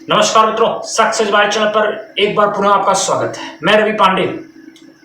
नमस्कार मित्रों, success by channel पर एक बार पुनः आपका स्वागत है। मैं रवि पांडे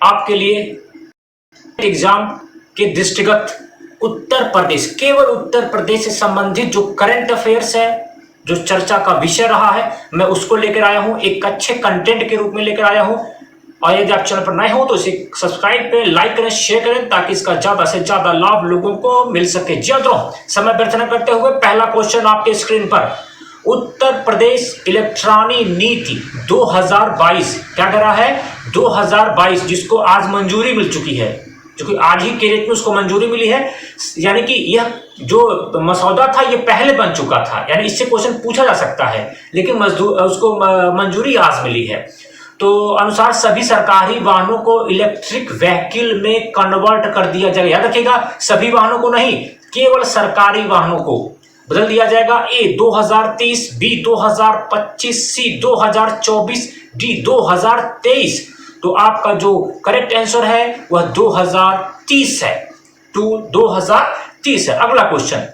आपके लिए एग्जाम के दृष्टिगत उत्तर प्रदेश, केवल उत्तर प्रदेश से संबंधित जो करंट अफेयर्स है, जो चर्चा का विषय रहा है, मैं उसको लेकर आया हूं, एक अच्छे कंटेंट के रूप में लेकर आया हूं। और यदि आप चैनल पर नए हो तो इसे सब्सक्राइब करें, लाइक करें, शेयर करें ताकि इसका ज्यादा से ज्यादा लाभ लोगों को मिल सके। जी मित्रों, समय व्यर्थ न करते हुए पहला क्वेश्चन आपके स्क्रीन पर, उत्तर प्रदेश इलेक्ट्रॉनिक नीति 2022 क्या कह रहा है 2022, जिसको आज मंजूरी मिल चुकी है, जो कि आज ही के डेट में उसको मंजूरी मिली है। यानी कि यह जो मसौदा था ये पहले बन चुका था, यानी इससे क्वेश्चन पूछा जा सकता है, लेकिन उसको मंजूरी आज मिली है। तो अनुसार सभी सरकारी वाहनों को इलेक्ट्रिक व्हीकल में कन्वर्ट कर दिया जाएगा। याद रखिएगा, सभी वाहनों को नहीं, केवल सरकारी वाहनों को बदल दिया जाएगा। ए 2030, बी 2025, सी 2024, डी 2023। तो आपका जो करेक्ट आंसर है वह 2030 है, 2030 है। अगला क्वेश्चन,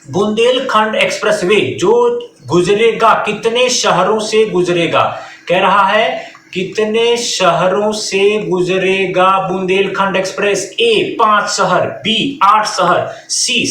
बुंदेलखंड एक्सप्रेसवे जो गुजरेगा कितने शहरों से गुजरेगा? कह रहा है कितने शहरों से गुजरेगा बुंदेलखंड एक्सप्रेस? ए 5 शहर, बी 8 शहर, सी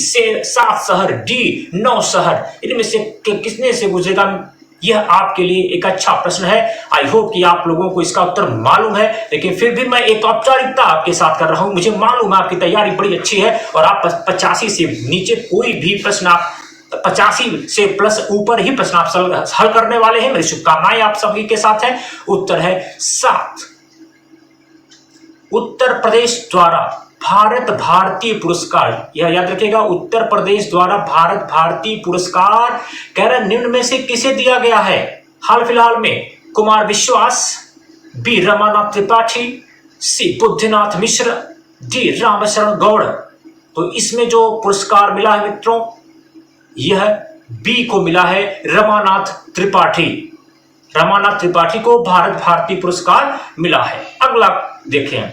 7 शहर, डी 9 शहर। इनमें से किसने से गुजरेगा? यह आपके लिए एक अच्छा प्रश्न है। आई होप कि आप लोगों को इसका उत्तर मालूम है, लेकिन फिर भी मैं एक औपचारिकता आपके साथ कर रहा हूं। मुझे मालूम है आपकी तैयारी बड़ी अच्छी है और आप 85 से नीचे कोई भी प्रश्न, आप 85 से प्लस ऊपर ही प्रश्न आप हल करने वाले हैं। मेरी शुभकामनाएं आप सभी के साथ है। उत्तर है 7। उत्तर प्रदेश द्वारा भारत भारतीय पुरस्कार, यह याद रखिएगा, उत्तर प्रदेश द्वारा भारत भारतीय पुरस्कार कह रहा निम्न में से किसे दिया गया है हाल फिलहाल में? कुमार विश्वास, बी रमानाथ त्रिपाठी, सी बुद्धिनाथ मिश्र, डी रामशरण गौड़। तो इसमें जो पुरस्कार मिला है मित्रों, यह बी को मिला है, रमानाथ त्रिपाठी। रमानाथ त्रिपाठी को भारत भारतीय पुरस्कार मिला है। अगला देखें,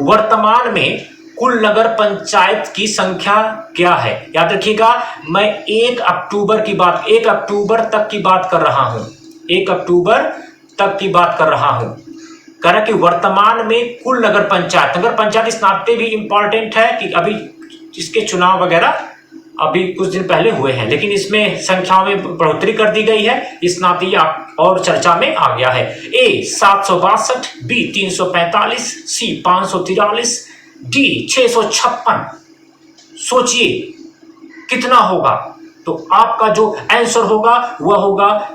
वर्तमान में कुल नगर पंचायत की संख्या क्या है? याद रखिएगा, मैं 1 अक्टूबर तक की बात कर रहा हूं। 1 अक्टूबर तक की बात कर रहा हूं। कह रहा कि वर्तमान में कुल नगर पंचायत इस नाते भी इंपॉर्टेंट है कि अभी इसके चुनाव वगैरह अभी कुछ दिन पहले हुए हैं, लेकिन इसमें संख्याओं में बढ़ोतरी कर दी गई है, इस नाते और चर्चा में आ गया है। ए 762, बी 345, सी 543, डी 656। सोचिए कितना होगा? तो आपका जो आंसर होगा वह होगा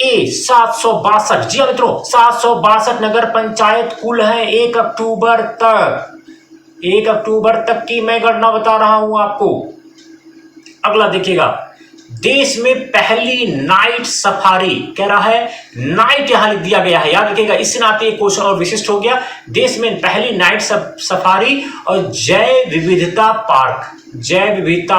ए 762। जी मित्रों, 762 नगर पंचायत कुल है 1 अक्टूबर तक। 1 अक्टूबर तक की मैं गणना बता रहा हूं आपको। अगला देखिएगा, देश में पहली नाइट सफारी, कह रहा है नाइट यहां लिख दिया गया है। याद रखिएगा, इस नाते एक क्वेश्चन और विशिष्ट हो गया। देश में पहली नाइट सफारी और जैव विविधता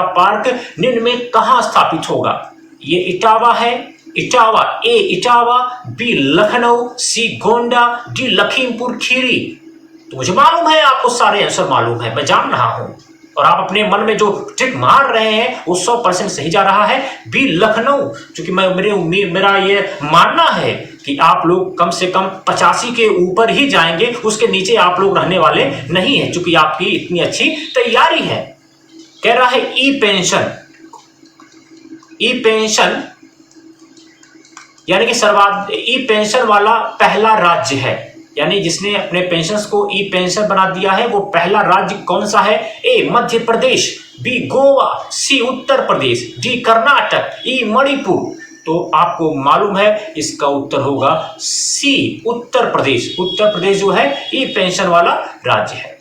पार्क निम्न में कहां स्थापित होगा? ये इटावा है। इटावा, ए इटावा, बी लखनऊ, सी गोंडा, डी लखीमपुर खीरी। तो मुझे मालूम है आपको सारे आंसर मालूम है, मैं जान रहा हूं, और आप अपने मन में जो ट्रिक मार रहे हैं वो 100% सही जा रहा है। बी लखनऊ, क्योंकि मेरा ये मानना है कि आप लोग कम से कम 85 के ऊपर ही जाएंगे, उसके नीचे आप लोग रहने वाले नहीं है, क्योंकि आपकी इतनी अच्छी तैयारी है। कह रहा है ई पेंशन यानी कि ई पेंशन वाला पहला राज्य है, यानी जिसने अपने पेंशन्स को ई पेंशन बना दिया है वो पहला राज्य कौन सा है? ए मध्य प्रदेश, बी गोवा, सी उत्तर प्रदेश, डी कर्नाटक, ई मणिपुर। तो आपको मालूम है इसका उत्तर होगा सी उत्तर प्रदेश। उत्तर प्रदेश जो है ई पेंशन वाला राज्य है।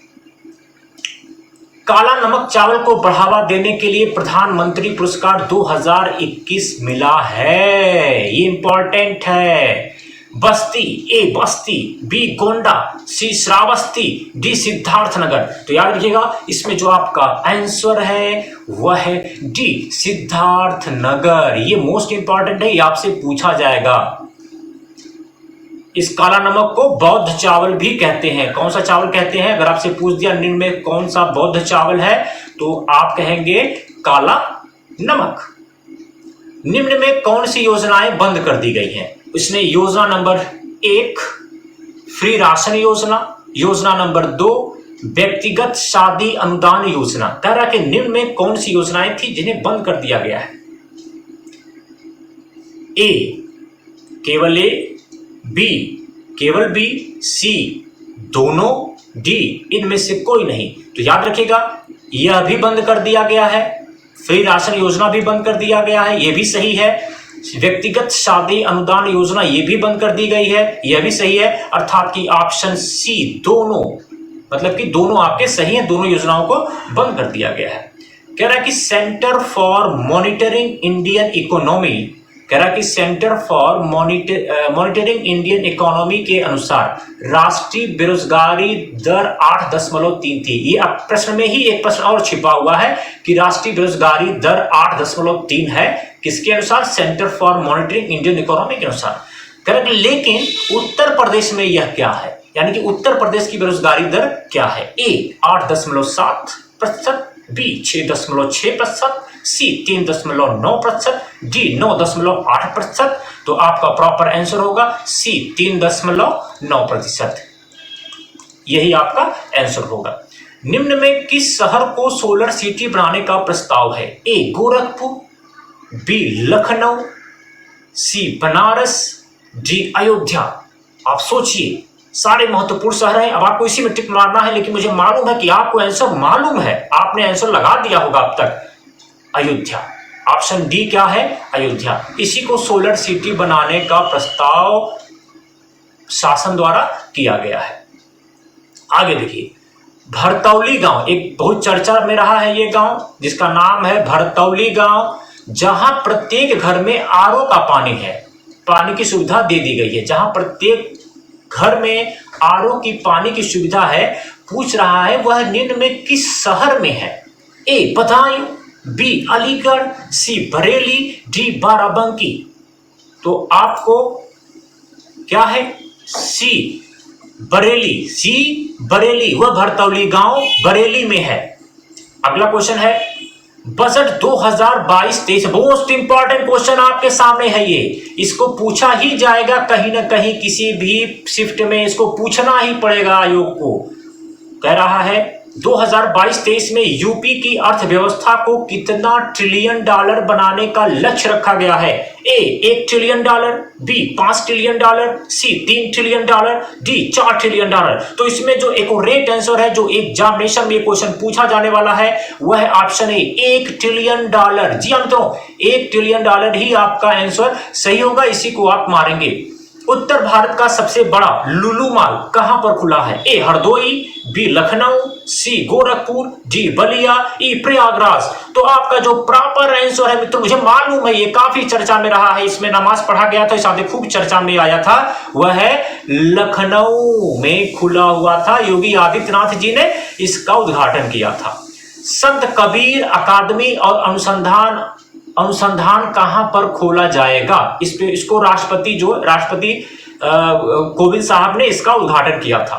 काला नमक चावल को बढ़ावा देने के लिए प्रधानमंत्री पुरस्कार 2021 मिला है। ये इंपॉर्टेंट है। बस्ती, ए बस्ती, बी गोंडा, सी श्रावस्ती, डी सिद्धार्थनगर। तो याद रखिएगा, इसमें जो आपका आंसर है वह है डी सिद्धार्थनगर। ये मोस्ट इंपॉर्टेंट है, ये आपसे पूछा जाएगा। इस काला नमक को बौद्ध चावल भी कहते हैं। कौन सा चावल कहते हैं? अगर आपसे पूछ दिया निम्न में कौन सा बौद्ध चावल है, तो आप कहेंगे काला नमक। निम्न में कौन सी योजनाएं बंद कर दी गई हैं? इसने योजना नंबर 1 फ्री राशन योजना, योजना नंबर 2 व्यक्तिगत शादी अनुदान योजना। कह रहा कि निम्न में कौन सी योजनाएं थी जिन्हें बंद कर दिया गया है? ए केवल ए, बी केवल बी, सी दोनों, डी इनमें से कोई नहीं। तो याद रखिएगा यह भी बंद कर दिया गया है, फ्री राशन योजना भी बंद कर दिया गया है, यह भी सही है। व्यक्तिगत शादी अनुदान योजना ये भी बंद कर दी गई है, यह भी सही है। अर्थात कि ऑप्शन सी दोनों, मतलब कि दोनों आपके सही हैं, दोनों योजनाओं को बंद कर दिया गया है। कह रहा है कि centre for monitoring Indian economy, कह रहा है कि centre for monitoring Indian economy के अनुसार राष्ट्रीय बेरोजगारी दर 8.3 थी। ये अब प्रश्न में ही एक प्रश्न और छिपा हुआ है कि राष्ट्रीय बेरोजगारी दर 8.3 है, किसके अनुसार? Centre for monitoring Indian economy के अनुसार। कह रहा है लेकिन उत्तर प्रदेश में यह क्या है, यानी कि उत्तर प्रदेश की बेरोजगारी दर क्या है? ए 8.7%, बी 6.6%, सी 3.9%, डी 9.8%। तो आपका प्रॉपर आंसर होगा सी 3.9%। यही आपका आंसर होगा। निम्न में किस शहर को सोलर सिटी बनाने का प्रस्ताव है? ए गोरखपुर, बी लखनऊ, सी बनारस, डी अयोध्या। आप सोचिए, सारे महत्वपूर्ण शहर हैं। अब आपको इसी में टिक मारना है, लेकिन मुझे मालूम है कि आपको आंसर मालूम है, आपने आंसर लगा दिया होगा अब तक। अयोध्या, ऑप्शन डी क्या है? अयोध्या। इसी को सोलर सिटी बनाने का प्रस्ताव शासन द्वारा किया गया है। आगे देखिए, भरतौली गांव एक बहुत चर्चा में रहा है। ये गांव जिसका नाम है भरतौली गांव, जहां प्रत्येक घर में आरओ का पानी है, पानी की सुविधा दे दी गई है। जहां प्रत्येक घर में आरओ की पानी की सुविधा है, पूछ रहा है वह निम्न में किस शहर में है? ए बदायूं, बी अलीगढ़, सी बरेली, डी बाराबंकी। तो आपको क्या है? सी बरेली, सी बरेली, वह भरतौली गांव बरेली में है। अगला क्वेश्चन है बजट 2022-23, मोस्ट इंपॉर्टेंट क्वेश्चन आपके सामने है ये। इसको पूछा ही जाएगा कहीं ना कहीं, किसी भी शिफ्ट में इसको पूछना ही पड़ेगा आयोग को। कह रहा है 2022-23 में यूपी की अर्थव्यवस्था को कितना ट्रिलियन डॉलर बनाने का लक्ष्य रखा गया है? A 1 trillion dollar, B 5 trillion dollar, C 3 trillion dollar, D 4 trillion dollar. तो इसमें जो एक्यूरेट आंसर है, जो एग्जामिनेशन में क्वेश्चन पूछा जाने वाला है, वह है ऑप्शन ए 1 ट्रिलियन डॉलर। जी हाँ मित्रों, 1 ट्रिलियन डॉलर ही आपका आंसर सही होगा, इसी को आप मारेंगे। उत्तर भारत का सबसे बड़ा लुलु मॉल कहां पर खुला है? ए हरदोई, बी लखनऊ, सी गोरखपुर, डी बलिया, ई प्रयागराज। तो आपका जो प्रॉपर आंसर है मित्रों, मुझे मालूम है ये काफी चर्चा में रहा है, इसमें नमाज पढ़ा गया था, इस आदि खूब चर्चा में आया था, वह है लखनऊ में खुला हुआ था। योगी आदित्यनाथ जी ने इसका उद्घाटन किया था। संत कबीर अकादमी और अनुसंधान कहां पर खोला जाएगा? इसको राष्ट्रपति कोविंद साहब ने इसका उद्घाटन किया था।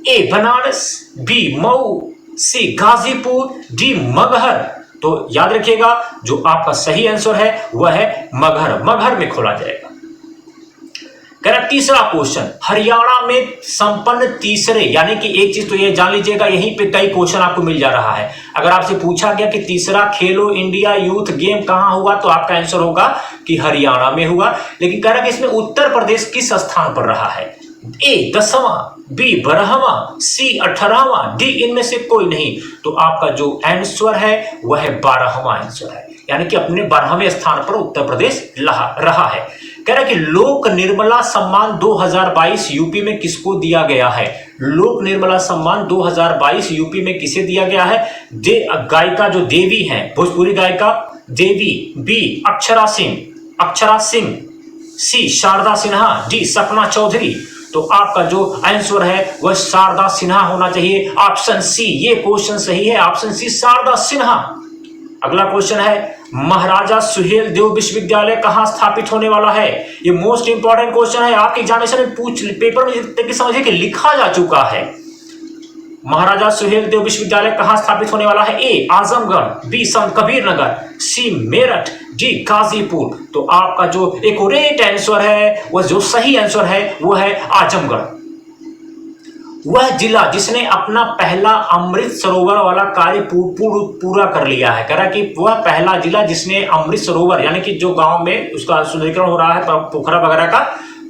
ए बनारस, बी मऊ, सी गाजीपुर, डी मगहर। तो याद रखिएगा जो आपका सही आंसर है वह है मगहर में खोला जाएगा। करेक्ट। तीसरा क्वेश्चन, हरियाणा में संपन्न तीसरे, यानी कि एक चीज तो ये जान लीजिएगा, यहीं पे कई क्वेश्चन आपको मिल जा रहा है। अगर आपसे पूछा गया कि तीसरा खेलो इंडिया यूथ गेम कहां हुआ, तो आपका आंसर होगा कि हरियाणा में हुआ। लेकिन कह रहा कि इसमें उत्तर प्रदेश किस स्थान पर रहा है? ए 10वां, बी 12वां, सी 18वां, डी इनमें से कोई नहीं। तो आपका जो आंसर है वह 12वां आंसर है, यानी कि अपने 12वें स्थान पर उत्तर प्रदेश रहा है। कह रहा कि लोक निर्मला सम्मान 2022 यूपी में किसको दिया गया है? लोक निर्मला सम्मान 2022 यूपी में किसे दिया गया है? गायिका जो देवी हैं, भोजपुरी गायिका देवी, बी अक्षरा सिंह, सी शारदा सिन्हा, डी सपना चौधरी। तो आपका जो आंसर है वह शारदा सिन्हा होना चाहिए। ऑप्शन सी, ये क्वेश्चन सही है, ऑप्शन सी शारदा सिन्हा। अगला क्वेश्चन है महाराजा सुहेलदेव विश्वविद्यालय कहां स्थापित होने वाला है? ये मोस्ट इंपॉर्टेंट क्वेश्चन है, आपके एग्जामिनेशन में पेपर में समझिए कि लिखा जा चुका है। महाराजा सुहेलदेव विश्वविद्यालय कहां स्थापित होने वाला है? ए आजमगढ़, बी संत कबीर नगर, सी मेरठ, डी गाजीपुर। तो आपका जो एक्यूरेट आंसर है, वह जो सही आंसर है वो है आजमगढ़। वह जिला जिसने अपना पहला अमृत सरोवर वाला कार्य पूरा कर लिया है। कह रहा कि वह पहला जिला जिसने अमृत सरोवर यानी कि जो गांव में उसका सुंदरीकरण हो रहा है, पोखरा वगैरह का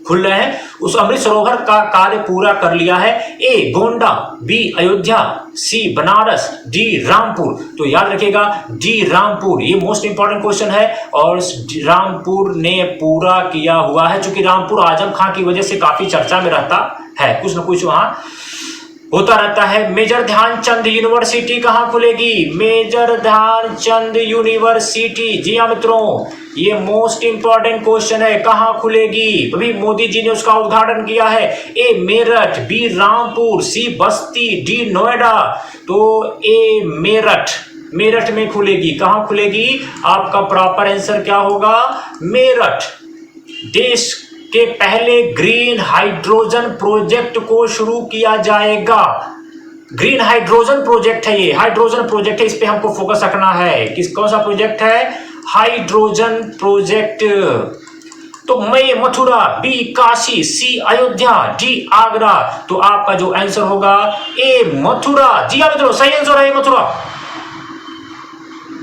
खुल रहे हैं, उस अमृत सरोवर का कार्य पूरा कर लिया है। ए गोंडा, बी अयोध्या, सी बनारस, डी रामपुर। तो याद रखिएगा डी रामपुर, ये मोस्ट इंपॉर्टेंट क्वेश्चन है और रामपुर ने पूरा किया हुआ है। चूंकि रामपुर आजम खां की वजह से काफी चर्चा में रहता है, कुछ न कुछ वहां होता रहता है। मेजर ध्यानचंद यूनिवर्सिटी कहां खुलेगी? मेजर ध्यानचंद यूनिवर्सिटी, जी हाँ मित्रों, ये मोस्ट इंपॉर्टेंट क्वेश्चन है, कहां खुलेगी? अभी मोदी जी ने उसका उद्घाटन किया है। ए मेरठ, बी रामपुर, सी बस्ती, डी नोएडा। तो ए मेरठ, मेरठ में खुलेगी। कहां खुलेगी? आपका प्रॉपर आंसर क्या होगा? मेरठ। देश के पहले ग्रीन हाइड्रोजन प्रोजेक्ट को शुरू किया जाएगा। ग्रीन हाइड्रोजन प्रोजेक्ट है, ये हाइड्रोजन प्रोजेक्ट है, इस पे हमको फोकस रखना है। कौन सा प्रोजेक्ट है? Hydrogen project. तो मई मथुरा, बी काशी, सी अयोध्या, डी आगरा। तो आपका जो आंसर होगा ए मथुरा। जी हाँ मित्रों, सही आंसर है मथुरा।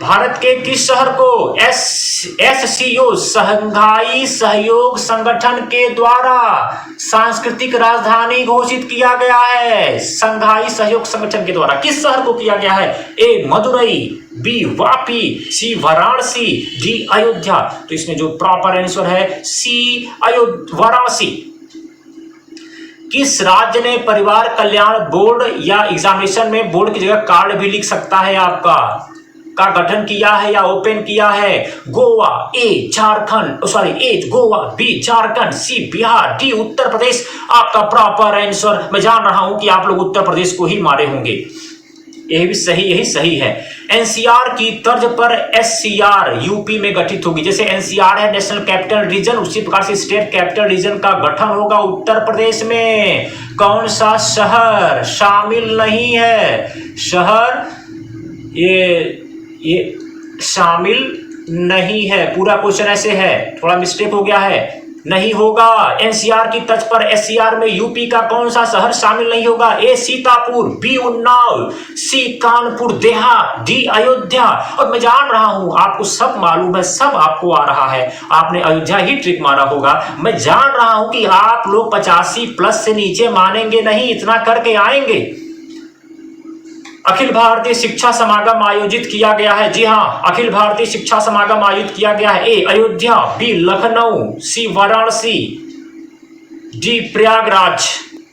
भारत के किस शहर को एससीओ शंघाई सहयोग संगठन के द्वारा सांस्कृतिक राजधानी घोषित किया गया है? शंघाई सहयोग संगठन के द्वारा किस शहर को किया गया है? ए मदुरई, बी वापी, सी वाराणसी, डी अयोध्या। तो इसमें जो प्रॉपर आंसर है सी वाराणसी। किस राज्य ने परिवार कल्याण बोर्ड या एग्जामिनेशन में बोर्ड की जगह कार्ड भी लिख सकता है आपका का गठन किया है या ओपन किया है? गोवा, ए झारखंड, सॉरी ए गोवा, बी झारखंड, सी बिहार, डी उत्तर प्रदेश। आपका प्रॉपर आंसर, मैं जान रहा हूं कि आप लोग उत्तर प्रदेश को ही मारे होंगे, यही सही है। एनसीआर की तर्ज पर एससीआर यूपी में गठित होगी। जैसे एनसीआर है नेशनल कैपिटल रीजन, उसी प्रकार से स्टेट कैपिटल रीजन का गठन होगा उत्तर प्रदेश में। कौन सा शहर शामिल नहीं है? शहर ये शामिल नहीं है। पूरा क्वेश्चन ऐसे है, थोड़ा मिस्टेक हो गया है, नहीं होगा। एनसीआर की तर्ज पर एससीआर में यूपी का कौन सा शहर शामिल नहीं होगा? ए सीतापुर, बी उन्नाव, सी कानपुर देहात, डी अयोध्या। और मैं जान रहा हूं आपको सब मालूम है, सब आपको आ रहा है, आपने अयोध्या ही ट्रिक मारा होगा। मैं जान रहा हूं कि आप लोग 85+ से नीचे मानेंगे नहीं, इतना करके आएंगे। अखिल भारतीय शिक्षा समागम आयोजित किया गया है। जी हाँ, अखिल भारतीय शिक्षा समागम आयोजित किया गया है। ए अयोध्या, बी लखनऊ, सी वाराणसी, डी प्रयागराज।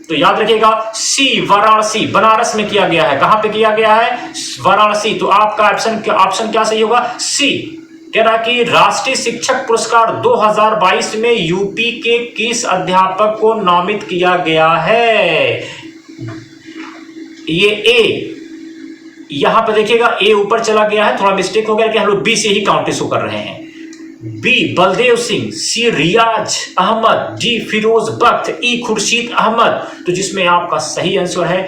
तो याद रखिएगा सी वाराणसी, बनारस में किया गया है। कहां पे किया गया है? वाराणसी। तो आपका ऑप्शन क्या सही होगा? सी। कह रहा कि राष्ट्रीय शिक्षक पुरस्कार 2022 में यूपी के किस अध्यापक को नामित किया गया है? ये ए, यहां पर देखिएगा ए ऊपर चला गया है, थोड़ा मिस्टेक हो गया कि हम लोग बी से ही काउंट शो कर रहे हैं। बी बलदेव सिंह, सी रियाज अहमद, डी फिरोज बख्त, ई खुर्शीद अहमद। तो जिसमें आपका सही आंसर है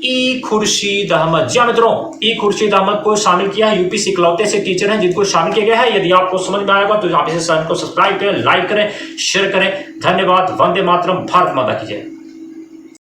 ई खुर्शीद अहमद। जी मित्रों, ई खुर्शीद अहमद को शामिल किया है। यूपी से इकलौते से टीचर हैं जिनको शामिल किया गया है। यदि आपको समझ में आएगा तो आप इसे चैनल को सब्सक्राइब करें, लाइक करें, शेयर करें। धन्यवाद। वंदे मातरम। भारत माता की जय।